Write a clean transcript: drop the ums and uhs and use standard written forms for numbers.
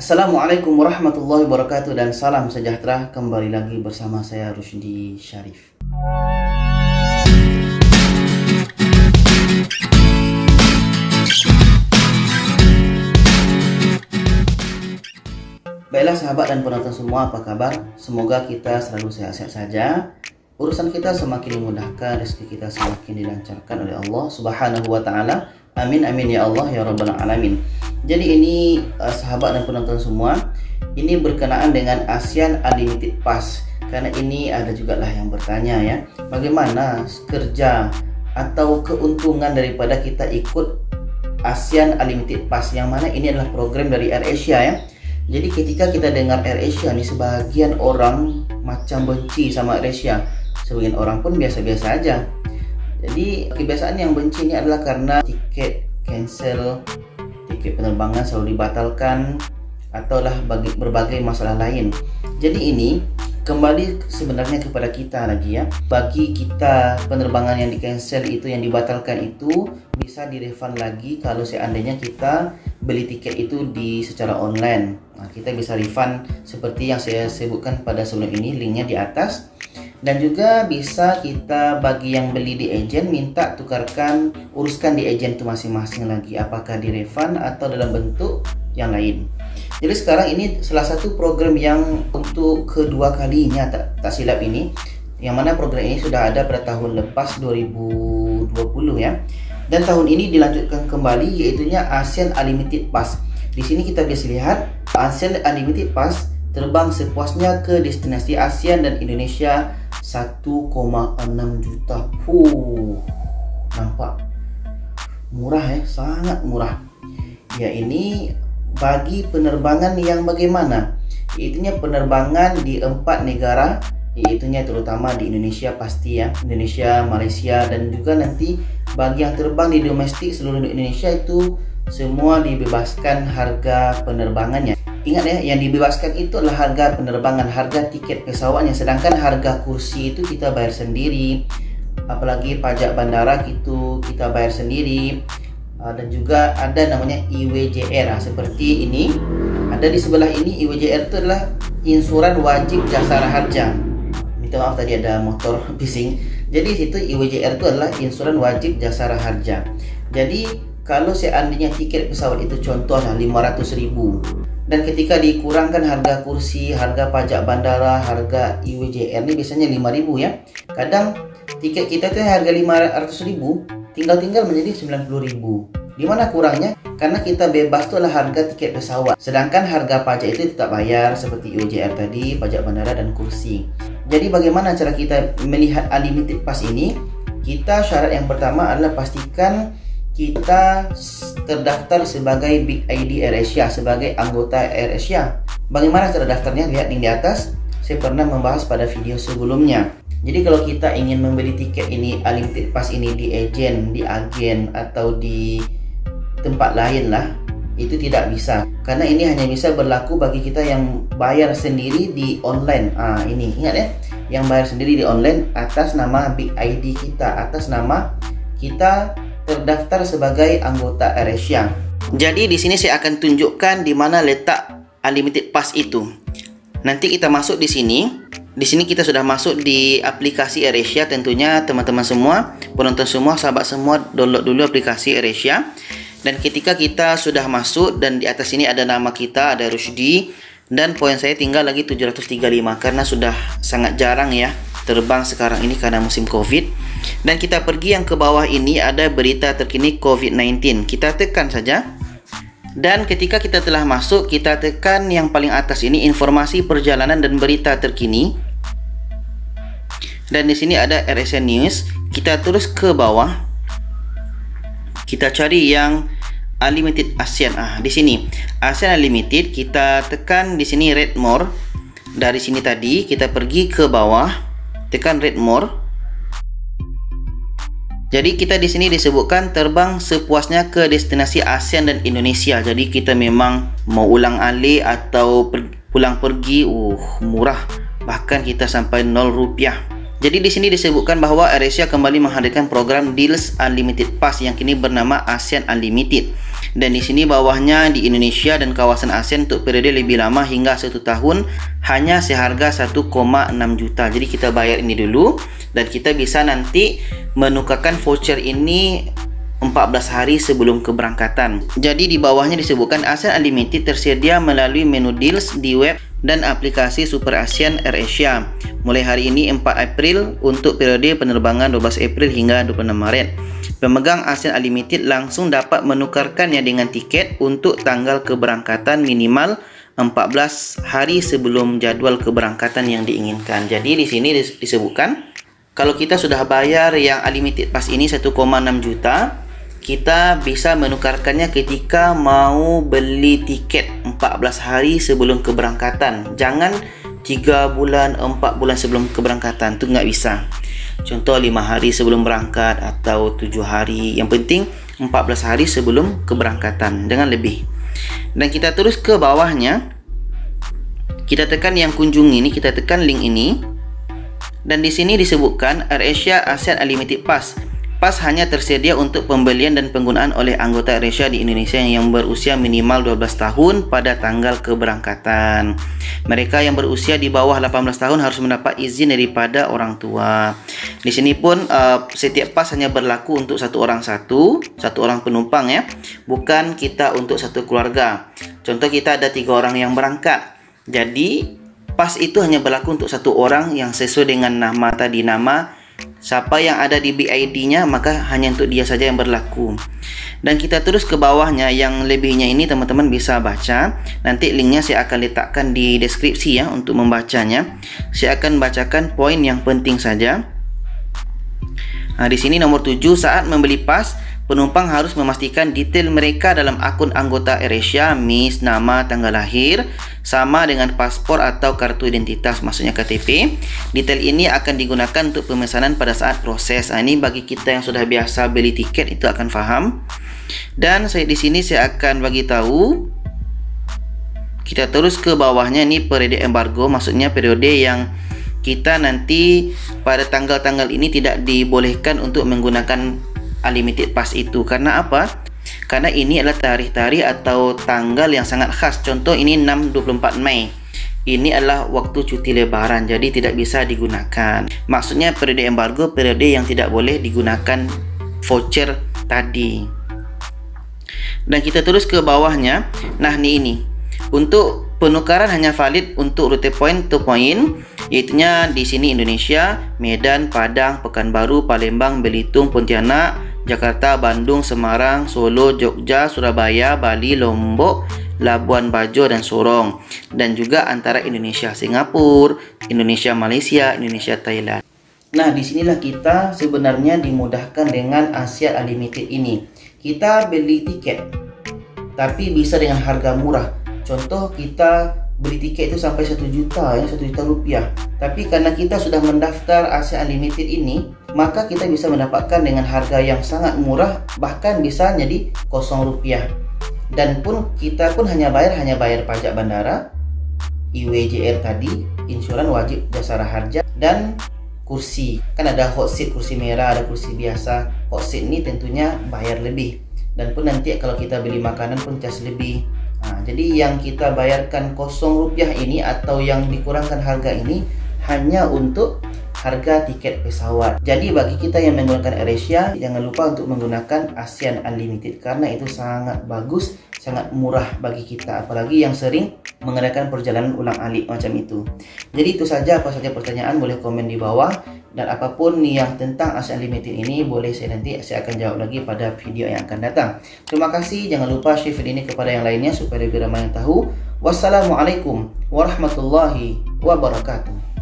Assalamualaikum warahmatullahi wabarakatuh dan salam sejahtera. Kembali lagi bersama saya Rusdi Syarif. Baiklah sahabat dan penonton semua, apa kabar? Semoga kita selalu sehat-sehat saja. Urusan kita semakin dimudahkan, rezeki kita semakin dilancarkan oleh Allah Subhanahu wa taala. Amin amin ya Allah ya rabbal alamin. Jadi ini sahabat dan penonton semua, ini berkenaan dengan ASEAN Unlimited Pass. Karena ini ada juga lah yang bertanya ya, bagaimana kerja atau keuntungan daripada kita ikut ASEAN Unlimited Pass, yang mana ini adalah program dari AirAsia ya. Jadi ketika kita dengar AirAsia nih, sebagian orang macam benci sama AirAsia, sebagian orang pun biasa-biasa aja. Jadi kebiasaan yang benci ini adalah karena tiket cancel, tiket penerbangan selalu dibatalkan, ataulah berbagai masalah lain. Jadi ini kembali sebenarnya kepada kita lagi ya. Bagi kita penerbangan yang di cancel itu, yang dibatalkan itu bisa direfund lagi kalau seandainya kita beli tiket itu secara online. Nah, kita bisa refund seperti yang saya sebutkan pada sebelum ini, linknya di atas. Dan juga bisa kita, bagi yang beli di agen, minta uruskan di agen itu masing-masing lagi, apakah di refund atau dalam bentuk yang lain. Jadi sekarang ini salah satu program yang untuk kedua kalinya tak silap ini, yang mana program ini sudah ada pada tahun lepas 2020 ya. Dan tahun ini dilanjutkan kembali, yaitunya ASEAN Unlimited Pass. Di sini kita bisa lihat ASEAN Unlimited Pass terbang sepuasnya ke destinasi ASEAN dan Indonesia 1,6 juta. Nampak murah ya, sangat murah. Ya, ini bagi penerbangan yang bagaimana? Yaitunya penerbangan di 4 negara, yaitunya terutama di Indonesia pasti ya, Indonesia, Malaysia, dan juga nanti bagi yang terbang di domestik seluruh Indonesia itu semua dibebaskan harga penerbangannya. Ingat ya, yang dibebaskan itu adalah harga penerbangan, harga tiket pesawatnya, sedangkan harga kursi itu kita bayar sendiri. Apalagi pajak bandara itu kita bayar sendiri. Dan juga ada namanya IWJR. Seperti ini, ada di sebelah ini. IWJR itu adalah insuran wajib jasara harja. Minta maaf tadi ada motor bising. Jadi situ IWJR itu adalah insuran wajib jasara harja. Jadi kalau seandainya tiket pesawat itu contohnya 500.000, dan ketika dikurangkan harga kursi, harga pajak bandara, harga IWJR ini biasanya 5.000 ya. Kadang tiket kita itu harga 500.000 tinggal menjadi 90.000. Di mana kurangnya? Karena kita bebas itu adalah harga tiket pesawat, sedangkan harga pajak itu tetap bayar seperti IWJR tadi, pajak bandara dan kursi. Jadi bagaimana cara kita melihat Unlimited Pass ini? Kita syarat yang pertama adalah pastikan kita terdaftar sebagai Big ID AirAsia, sebagai anggota AirAsia. Bagaimana cara daftarnya? Lihat link di atas. Saya pernah membahas pada video sebelumnya. Jadi kalau kita ingin membeli tiket ini, Unlimited Pass ini di agen, atau di tempat lain lah, itu tidak bisa. Karena ini hanya bisa berlaku bagi kita yang bayar sendiri di online. Ini ingat ya, yang bayar sendiri di online atas nama Big ID kita, atas nama kita terdaftar sebagai anggota AirAsia. Jadi di sini saya akan tunjukkan di mana letak Unlimited Pass itu. Nanti kita masuk di sini. Di sini kita sudah masuk di aplikasi AirAsia. Tentunya teman-teman semua, penonton semua, sahabat semua, download dulu aplikasi AirAsia. Dan ketika kita sudah masuk dan di atas ini ada nama kita, ada Rusdi, dan poin saya tinggal lagi 735 karena sudah sangat jarang ya terbang sekarang ini karena musim Covid. Dan kita pergi yang ke bawah ini, ada berita terkini COVID-19. Kita tekan saja. Dan ketika kita telah masuk, kita tekan yang paling atas ini, informasi perjalanan dan berita terkini. Dan di sini ada AirAsia News. Kita terus ke bawah. Kita cari yang Unlimited ASEAN. Di sini ASEAN Unlimited. Kita tekan di sini Read More. Dari sini tadi kita pergi ke bawah, tekan Read More. Jadi kita di sini disebutkan terbang sepuasnya ke destinasi ASEAN dan Indonesia. Jadi kita memang mau ulang alik atau pulang pergi, murah. Bahkan kita sampai 0 rupiah. Jadi di sini disebutkan bahwa AirAsia kembali menghadirkan program Deals Unlimited Pass yang kini bernama ASEAN Unlimited. Dan di sini bawahnya di Indonesia dan kawasan ASEAN untuk periode lebih lama hingga 1 tahun hanya seharga 1,6 juta. Jadi kita bayar ini dulu dan kita bisa nanti menukarkan voucher ini 14 hari sebelum keberangkatan. Jadi di bawahnya disebutkan ASEAN Unlimited tersedia melalui menu deals di web dan aplikasi Super ASEAN AirAsia mulai hari ini 4 April untuk periode penerbangan 12 April hingga 26 Maret. Pemegang ASEAN Unlimited langsung dapat menukarkannya dengan tiket untuk tanggal keberangkatan minimal 14 hari sebelum jadual keberangkatan yang diinginkan. Jadi di sini disebutkan kalau kita sudah bayar yang Unlimited Pass ini 1,6 juta, kita bisa menukarkannya ketika mau beli tiket 14 hari sebelum keberangkatan. Jangan 3 bulan, 4 bulan sebelum keberangkatan, itu nggak bisa. Contoh 5 hari sebelum berangkat atau 7 hari. Yang penting 14 hari sebelum keberangkatan, jangan lebih. Dan kita terus ke bawahnya, kita tekan yang kunjungi ini, kita tekan link ini. Dan di sini disebutkan AirAsia ASEAN Unlimited Pass. Pas hanya tersedia untuk pembelian dan penggunaan oleh anggota AirAsia di Indonesia yang berusia minimal 12 tahun pada tanggal keberangkatan. Mereka yang berusia di bawah 18 tahun harus mendapat izin daripada orang tua. Di sini pun setiap pas hanya berlaku untuk satu orang penumpang ya, bukan kita untuk satu keluarga. Contoh kita ada 3 orang yang berangkat. Jadi pas itu hanya berlaku untuk satu orang yang sesuai dengan nama tadi, nama siapa yang ada di BID-nya, maka hanya untuk dia saja yang berlaku. Dan kita terus ke bawahnya, yang lebihnya ini teman-teman bisa baca. Nanti linknya saya akan letakkan di deskripsi ya untuk membacanya. Saya akan bacakan poin yang penting saja. Nah, di sini nomor 7, saat membeli pas, penumpang harus memastikan detail mereka dalam akun anggota AirAsia, MIS, nama, tanggal lahir, sama dengan paspor atau kartu identitas, maksudnya KTP. Detail ini akan digunakan untuk pemesanan pada saat proses. Nah, ini bagi kita yang sudah biasa beli tiket itu akan paham. Dan di sini saya akan bagi tahu. Kita terus ke bawahnya, ini periode embargo, maksudnya periode yang kita nanti pada tanggal-tanggal ini tidak dibolehkan untuk menggunakan Unlimited Pass itu. Karena apa? Karena ini adalah tarikh-tarikh atau tanggal yang sangat khas. Contoh ini 6-24 Mei. Ini adalah waktu cuti lebaran, jadi tidak bisa digunakan. Maksudnya periode embargo, periode yang tidak boleh digunakan voucher tadi. Dan kita terus ke bawahnya. Nah, ini. Untuk penukaran hanya valid untuk rute point to point, yaitunya di sini Indonesia, Medan, Padang, Pekanbaru, Palembang, Belitung, Pontianak, Jakarta, Bandung, Semarang, Solo, Jogja, Surabaya, Bali, Lombok, Labuan Bajo, dan Sorong. Dan juga antara Indonesia Singapura, Indonesia Malaysia, Indonesia Thailand. Nah, disinilah kita sebenarnya dimudahkan dengan ASEAN Unlimited ini. Kita beli tiket, tapi bisa dengan harga murah. Contoh kita beli tiket itu sampai 1 juta ya, 1 juta rupiah. Tapi karena kita sudah mendaftar ASEAN Unlimited ini, maka kita bisa mendapatkan dengan harga yang sangat murah, bahkan bisa jadi 0 rupiah. Dan pun kita pun hanya bayar pajak bandara, IWJR tadi, insuran wajib jasara harja, dan kursi. Kan ada hot seat, kursi merah, ada kursi biasa. Hot seat ini tentunya bayar lebih. Dan pun nanti kalau kita beli makanan pun cas lebih. Nah, jadi yang kita bayarkan 0 rupiah ini atau yang dikurangkan harga ini hanya untuk harga tiket pesawat. Jadi bagi kita yang menggunakan AirAsia, jangan lupa untuk menggunakan ASEAN Unlimited karena itu sangat bagus, sangat murah bagi kita, apalagi yang sering mengadakan perjalanan ulang-alik macam itu. Jadi itu saja, apa saja pertanyaan boleh komen di bawah, dan apapun yang tentang ASEAN Unlimited ini boleh saya akan jawab lagi pada video yang akan datang. Terima kasih, jangan lupa share video ini kepada yang lainnya supaya lebih ramai yang tahu. Wassalamualaikum warahmatullahi wabarakatuh.